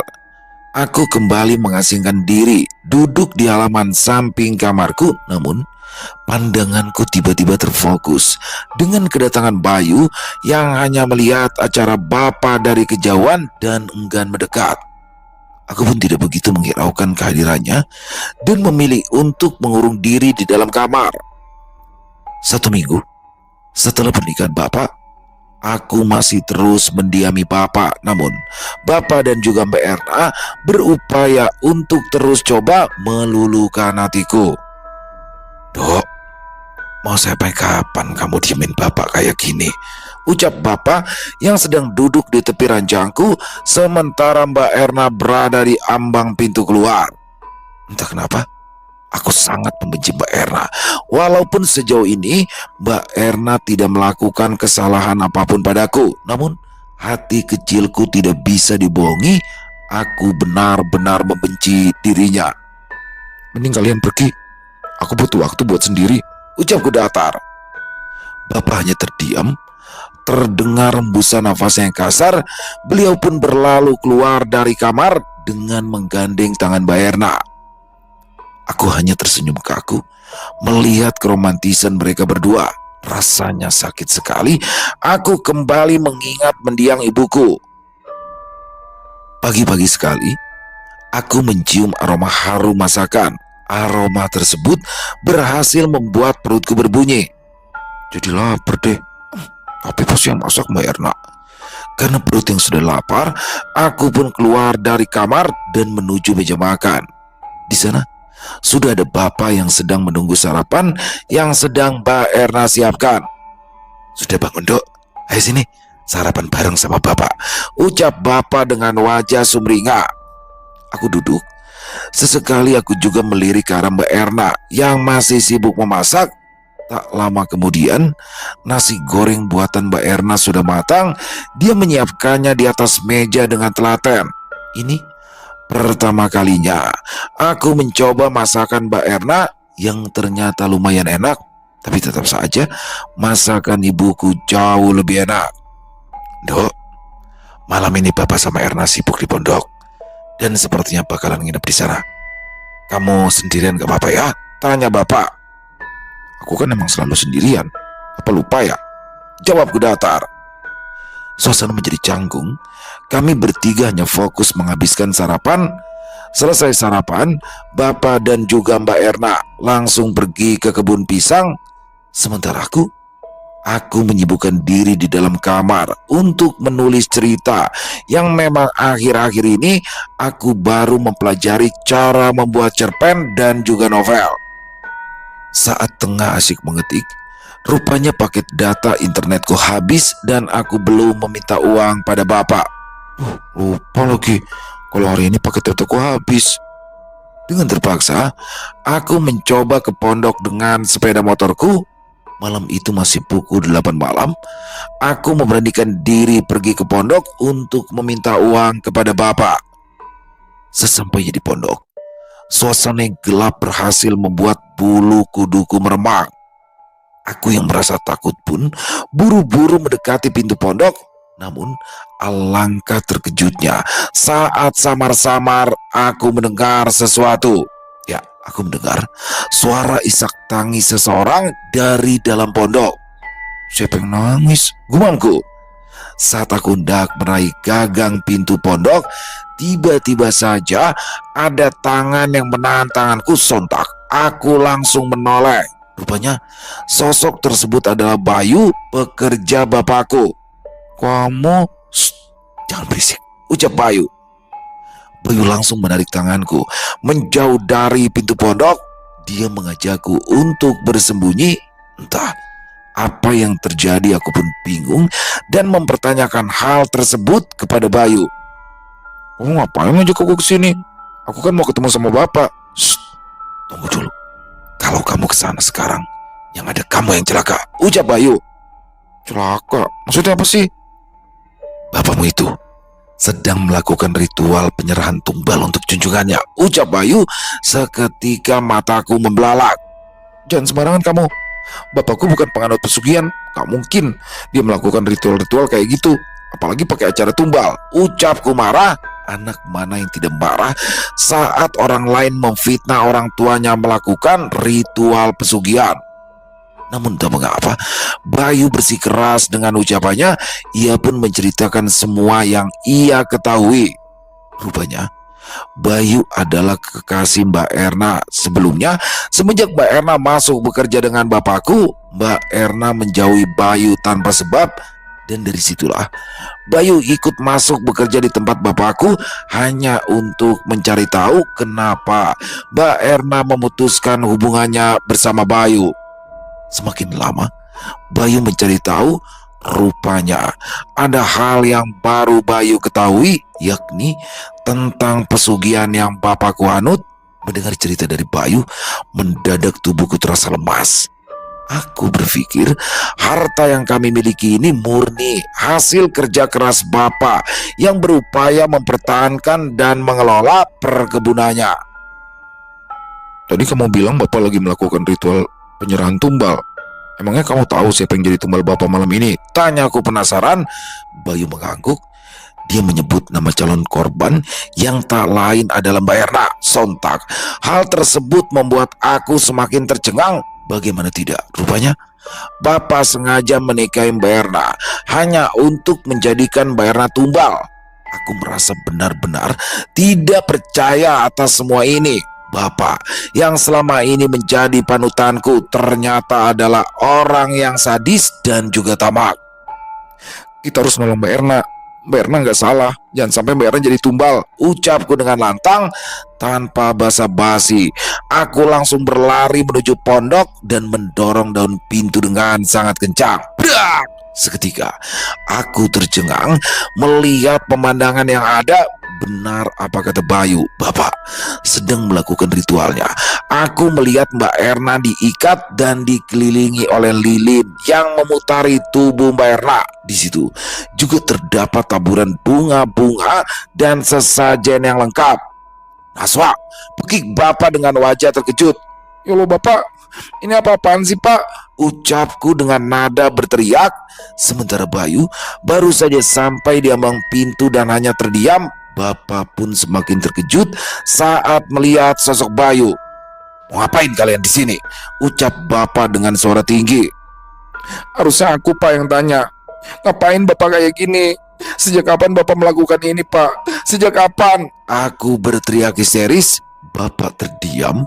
Aku kembali mengasingkan diri, duduk di halaman samping kamarku. Namun, pandanganku tiba-tiba terfokus dengan kedatangan Bayu yang hanya melihat acara bapak dari kejauhan dan enggan mendekat. Aku pun tidak begitu menghiraukan kehadirannya dan memilih untuk mengurung diri di dalam kamar. 1 minggu setelah pernikahan bapak, aku masih terus mendiami bapak. Namun bapak dan juga Mbak Erna berupaya untuk terus coba meluluhkan hatiku. Dok, mau sampai kapan kamu diemin bapak kayak gini? Ucap bapak yang sedang duduk di tepi ranjangku sementara Mbak Erna berada di ambang pintu keluar. Entah kenapa aku sangat membenci Mbak Erna. Walaupun sejauh ini Mbak Erna tidak melakukan kesalahan apapun padaku, namun hati kecilku tidak bisa dibohongi. Aku benar-benar membenci dirinya. Mending kalian pergi, aku butuh waktu buat sendiri, ucapku datar. Bapak hanya terdiam. Terdengar hembusan nafas yang kasar. Beliau pun berlalu keluar dari kamar dengan menggandeng tangan Mbak Erna. Aku hanya tersenyum kaku melihat keromantisan mereka berdua. Rasanya sakit sekali. Aku kembali mengingat mendiang ibuku. Pagi-pagi sekali, aku mencium aroma harum masakan. Aroma tersebut berhasil membuat perutku berbunyi. Jadi lapar deh. Tapi pas yang masak Mbak Erna. Karena perut yang sudah lapar, aku pun keluar dari kamar dan menuju meja makan. Di sana sudah ada bapak yang sedang menunggu sarapan yang sedang Mbak Erna siapkan. Sudah bangun dok? Ayo sini, sarapan bareng sama bapak, ucap bapak dengan wajah sumringah. Aku duduk. Sesekali aku juga melirik ke arah Mbak Erna yang masih sibuk memasak. Tak lama kemudian, nasi goreng buatan Mbak Erna sudah matang. Dia menyiapkannya di atas meja dengan telaten. Ini pertama kalinya aku mencoba masakan Mbak Erna yang ternyata lumayan enak. Tapi tetap saja masakan ibuku jauh lebih enak. Dok, malam ini Bapak sama Erna sibuk di pondok dan sepertinya bakalan nginep di sana. Kamu sendirian gak apa-apa ya? Tanya Bapak. Aku kan emang selalu sendirian. Apa lupa ya? Jawabku datar. Suasana menjadi canggung. Kami bertiga hanya fokus menghabiskan sarapan. Selesai sarapan, Bapak dan juga Mbak Erna langsung pergi ke kebun pisang. Sementara aku menyibukkan diri di dalam kamar untuk menulis cerita yang memang akhir-akhir ini aku baru mempelajari cara membuat cerpen dan juga novel. Saat tengah asyik mengetik, rupanya paket data internetku habis dan aku belum meminta uang pada Bapak. Lupa lagi kalau hari ini paket dataku habis. Dengan terpaksa, aku mencoba ke pondok dengan sepeda motorku. Malam itu masih pukul 8 malam. Aku memberanikan diri pergi ke pondok untuk meminta uang kepada Bapak. Sesampainya di pondok, suasana yang gelap berhasil membuat bulu kuduku meremang. Aku yang merasa takut pun buru-buru mendekati pintu pondok. Namun alangkah terkejutnya saat samar-samar aku mendengar sesuatu. Ya, aku mendengar suara isak tangis seseorang dari dalam pondok. Siapa yang nangis? Gumamku. Saat aku hendak meraih gagang pintu pondok, tiba-tiba saja ada tangan yang menahan tanganku. Sontak aku langsung menoleh. Rupanya sosok tersebut adalah Bayu, pekerja bapakku. Kamu, shh, jangan berisik, ucap Bayu. Bayu langsung menarik tanganku menjauh dari pintu pondok. Dia mengajakku untuk bersembunyi. Entah apa yang terjadi, aku pun bingung dan mempertanyakan hal tersebut kepada Bayu. Kamu ngapain ngajak aku ke sini? Aku kan mau ketemu sama Bapak. Shh, tunggu dulu. Kalau kamu ke sana sekarang, yang ada kamu yang celaka, ucap Bayu. Celaka? Maksudnya apa sih? Bapakmu itu sedang melakukan ritual penyerahan tumbal untuk junjungannya, ucap Bayu. Seketika mataku membelalak. Jangan sembarangan kamu. Bapakku bukan penganut pesugihan. Gak mungkin dia melakukan ritual-ritual kayak gitu, apalagi pakai acara tumbal, ucapku marah. Anak mana yang tidak marah saat orang lain memfitnah orang tuanya melakukan ritual pesugihan? Namun tak mengapa, Bayu bersikeras dengan ucapannya. Ia pun menceritakan semua yang ia ketahui. Rupanya Bayu adalah kekasih Mbak Erna. Sebelumnya, semenjak Mbak Erna masuk bekerja dengan bapakku, Mbak Erna menjauhi Bayu tanpa sebab. Dan dari situlah Bayu ikut masuk bekerja di tempat bapakku hanya untuk mencari tahu kenapa Mbak Erna memutuskan hubungannya bersama Bayu. Semakin lama Bayu mencari tahu. Rupanya ada hal yang baru Bayu ketahui, yakni tentang pesugihan yang bapakku anut. Mendengar cerita dari Bayu, mendadak tubuhku terasa lemas. Aku berpikir harta yang kami miliki ini murni hasil kerja keras Bapak yang berupaya mempertahankan dan mengelola perkebunannya. Tadi kamu bilang Bapak lagi melakukan ritual penyerahan tumbal. Emangnya kamu tahu siapa yang jadi tumbal Bapak malam ini? Tanya aku penasaran. Bayu mengangguk. Dia menyebut nama calon korban yang tak lain adalah Mbak Erna. Sontak hal tersebut membuat aku semakin tercengang. Bagaimana tidak? Rupanya Bapak sengaja menikahi Mbak Erna hanya untuk menjadikan Mbak Erna tumbal. Aku merasa benar-benar tidak percaya atas semua ini. Bapak yang selama ini menjadi panutanku ternyata adalah orang yang sadis dan juga tamak. Kita harus nolong Mbak Erna. Mbak Erna nggak salah. Jangan sampai Mbak Erna jadi tumbal, ucapku dengan lantang. Tanpa basa-basi, aku langsung berlari menuju pondok dan mendorong daun pintu dengan sangat kencang. Seketika aku tercengang melihat pemandangan yang ada. benar apa kata Bayu, Bapak sedang melakukan ritualnya. Aku melihat Mbak Erna diikat dan dikelilingi oleh lilin yang memutari tubuh Mbak Erna. Di situ juga terdapat taburan bunga-bunga dan sesajen yang lengkap. Naswa, pekik Bapak dengan wajah terkejut. Ya Allah Bapak, ini apa-apaan sih Pak? Ucapku dengan nada berteriak. Sementara Bayu baru saja sampai di ambang pintu dan hanya terdiam. Bapak pun semakin terkejut saat melihat sosok Bayu. Mau ngapain kalian di sini? Ucap Bapak dengan suara tinggi. Harusnya aku Pak yang tanya. Ngapain Bapak kayak gini? Sejak kapan Bapak melakukan ini Pak? Sejak kapan? Aku berteriak histeris. Bapak terdiam.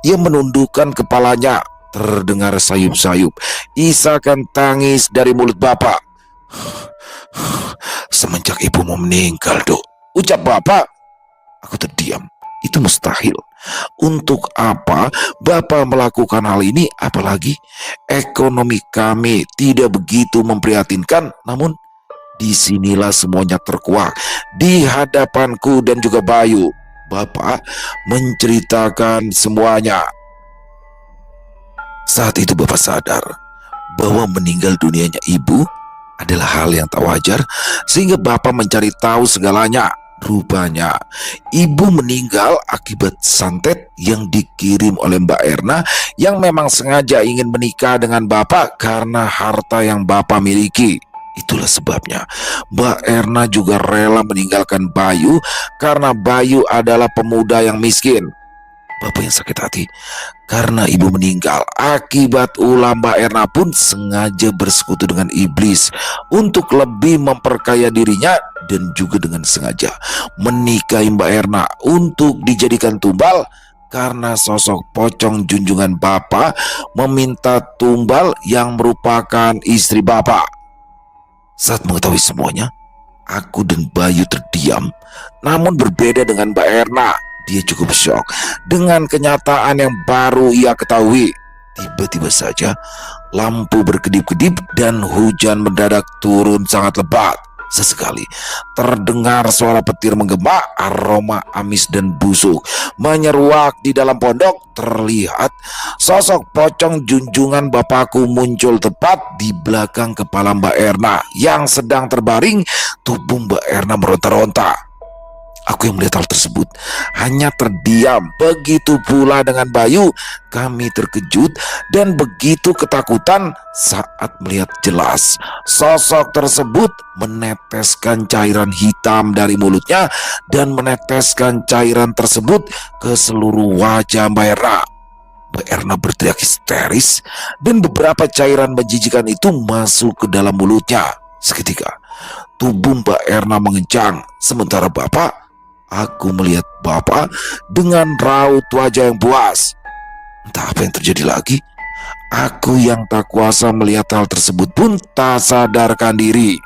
Ia menundukkan kepalanya. Terdengar sayup-sayup isakan tangis dari mulut Bapak. Semenjak ibumu meninggal, Dok, ucap Bapak. Aku terdiam. Itu mustahil. Untuk apa Bapak melakukan hal ini? Apalagi ekonomi kami tidak begitu memprihatinkan. Namun disinilah semuanya terkuak di hadapanku dan juga Bayu. Bapak menceritakan semuanya. Saat itu Bapak sadar bahwa meninggal dunianya ibu adalah hal yang tak wajar, sehingga Bapak mencari tahu segalanya. Rupanya ibu meninggal akibat santet yang dikirim oleh Mbak Erna, yang memang sengaja ingin menikah dengan Bapak karena harta yang Bapak miliki. Itulah sebabnya Mbak Erna juga rela meninggalkan Bayu karena Bayu adalah pemuda yang miskin. Bapak yang sakit hati karena ibu meninggal akibat ulah Mbak Erna pun sengaja bersekutu dengan iblis untuk lebih memperkaya dirinya, dan juga dengan sengaja menikahi Mbak Erna untuk dijadikan tumbal karena sosok pocong junjungan Bapak meminta tumbal yang merupakan istri Bapak. Saat mengetahui semuanya, aku dan Bayu terdiam. Namun berbeda dengan Mbak Erna, dia cukup syok dengan kenyataan yang baru ia ketahui. Tiba-tiba saja lampu berkedip-kedip dan hujan mendadak turun sangat lebat. Sesekali terdengar suara petir menggema, aroma amis dan busuk menyeruak di dalam pondok. Terlihat sosok pocong junjungan Bapakku muncul tepat di belakang kepala Mbak Erna yang sedang terbaring. Tubuh Mbak Erna meronta-ronta. Aku yang melihat hal tersebut hanya terdiam. Begitu pula dengan Bayu. Kami terkejut dan begitu ketakutan saat melihat jelas sosok tersebut meneteskan cairan hitam dari mulutnya dan meneteskan cairan tersebut ke seluruh wajah Mbak Erna. Mbak Erna berteriak histeris dan beberapa cairan menjijikan itu masuk ke dalam mulutnya. Seketika tubuh Mbak Erna mengencang, sementara aku melihat Bapak dengan raut wajah yang puas. Entah apa yang terjadi lagi. Aku yang tak kuasa melihat hal tersebut pun tak sadarkan diri.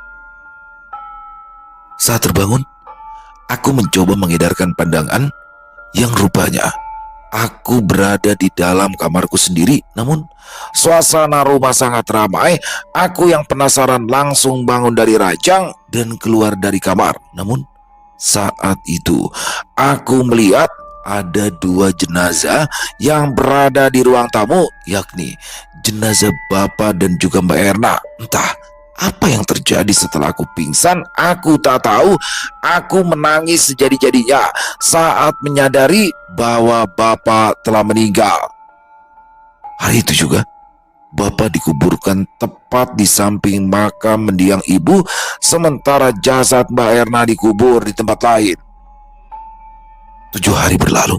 Saat terbangun, aku mencoba mengedarkan pandangan yang rupanya aku berada di dalam kamarku sendiri. Namun suasana rumah sangat ramai. Aku yang penasaran langsung bangun dari ranjang dan keluar dari kamar. Namun saat itu aku melihat ada dua jenazah yang berada di ruang tamu, yakni jenazah Bapak dan juga Mbak Erna. Entah apa yang terjadi setelah aku pingsan, aku tak tahu. Aku menangis sejadi-jadinya saat menyadari bahwa Bapak telah meninggal. Hari itu juga Bapak dikuburkan tepat di samping makam mendiang ibu, sementara jasad Mbak Erna dikubur di tempat lain. 7 hari berlalu.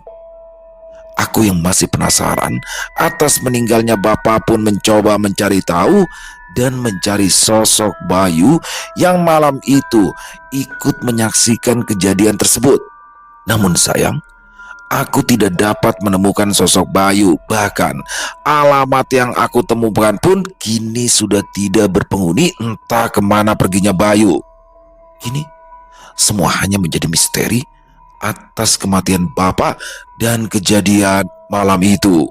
Aku yang masih penasaran atas meninggalnya Bapak pun mencoba mencari tahu dan mencari sosok Bayu yang malam itu ikut menyaksikan kejadian tersebut. Namun sayang, aku tidak dapat menemukan sosok Bayu. Bahkan alamat yang aku temukan pun kini sudah tidak berpenghuni. Entah kemana perginya Bayu. Kini semua hanya menjadi misteri atas kematian Bapak dan kejadian malam itu.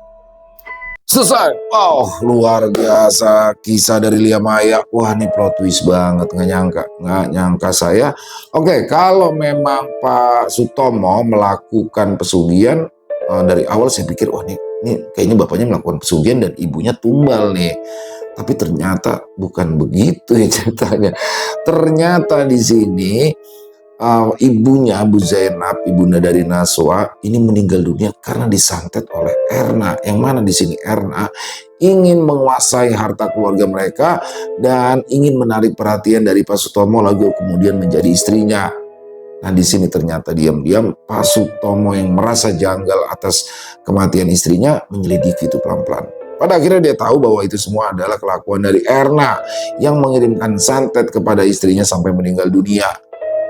Selesai. Wow, luar biasa kisah dari Lia Maya. Wah, ini plot twist banget, nggak nyangka saya. Oke, kalau memang Pak Sutomo melakukan pesugihan, dari awal saya pikir, wah ini kayaknya bapaknya melakukan pesugihan dan ibunya tumbal nih. Tapi ternyata bukan begitu ya ceritanya. Ternyata di sini ibunya Abu Zainab, ibunda dari Naswa, ini meninggal dunia karena disantet oleh Erna. Yang mana di sini Erna ingin menguasai harta keluarga mereka dan ingin menarik perhatian dari Pak Sutomo, lalu kemudian menjadi istrinya. Nah, di sini ternyata diam-diam Pak Sutomo yang merasa janggal atas kematian istrinya menyelidiki itu pelan-pelan. Pada akhirnya dia tahu bahwa itu semua adalah kelakuan dari Erna yang mengirimkan santet kepada istrinya sampai meninggal dunia.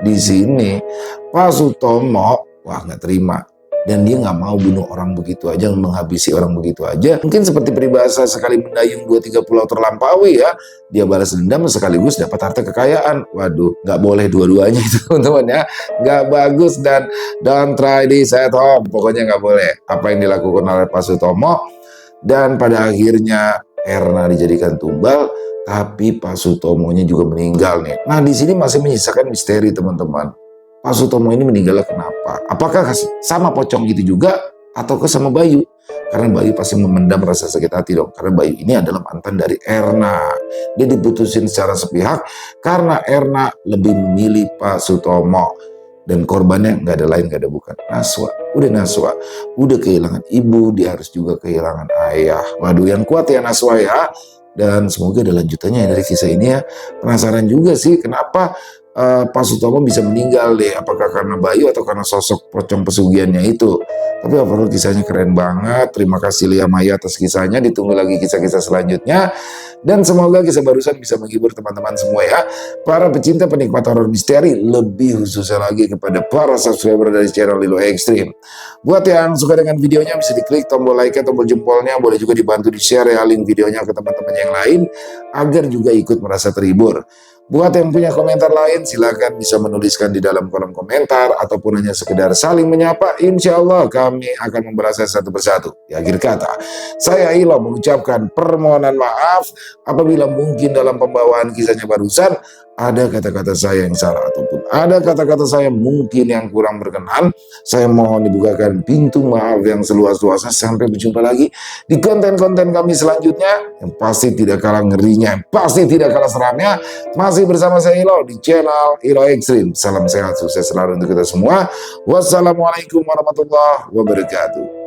Di sini Pak Sutomo wah nggak terima dan dia nggak mau bunuh orang begitu aja, menghabisi orang begitu aja. Mungkin seperti peribahasa sekali mendayung dua tiga pulau terlampaui ya, dia balas dendam sekaligus dapat harta kekayaan. Waduh, nggak boleh dua-duanya itu teman-teman ya, nggak bagus dan don't try this at home. Pokoknya nggak boleh apa yang dilakukan oleh Pak Sutomo. Dan pada akhirnya Erna dijadikan tumbal, tapi Pak Sutomonya juga meninggal nih. Nah, di sini masih menyisakan misteri teman-teman. Pak Sutomo ini meninggalnya kenapa? Apakah sama Pocong gitu juga ataukah sama Bayu? Karena Bayu pasti memendam rasa sakit hati dong. Karena Bayu ini adalah mantan dari Erna. Dia diputusin secara sepihak karena Erna lebih memilih Pak Sutomo. Dan korbannya nggak ada lain, nggak ada bukan Naswa. Udah Naswa, udah kehilangan ibu, dia harus juga kehilangan ayah. Waduh, yang kuat ya Naswa ya. Dan semoga ada lanjutannya dari kisah ini ya. Penasaran juga sih kenapa Pak Sutomo bisa meninggal deh. Apakah karena Bayu atau karena sosok pocong pesugihannya itu. Tapi overall kisahnya keren banget. Terima kasih Lia Maya atas kisahnya. Ditunggu lagi kisah-kisah selanjutnya. Dan semoga kisah barusan bisa menghibur teman-teman semua ya. Para pecinta penikmat horor misteri, lebih khususnya lagi kepada para subscriber dari channel Lilo Extreme. Buat yang suka dengan videonya bisa diklik tombol like, tombol jempolnya. Boleh juga dibantu di-share ya link videonya ke teman-teman yang lain agar juga ikut merasa terhibur. Buat yang punya komentar lain, silakan bisa menuliskan di dalam kolom komentar ataupun hanya sekedar saling menyapa. Insya Allah kami akan membalasnya satu persatu. Di akhir kata, saya Ilo mengucapkan permohonan maaf apabila mungkin dalam pembawaan kisahnya barusan ada kata-kata saya yang salah ataupun ada kata-kata saya mungkin yang kurang berkenan. Saya mohon dibukakan pintu maaf yang seluas-luasnya. Sampai berjumpa lagi di konten-konten kami selanjutnya yang pasti tidak kalah ngerinya, yang pasti tidak kalah seramnya. Masih bersama saya Ilo di channel Ilo Extreme. Salam sehat, sukses selalu untuk kita semua. Wassalamualaikum warahmatullahi wabarakatuh.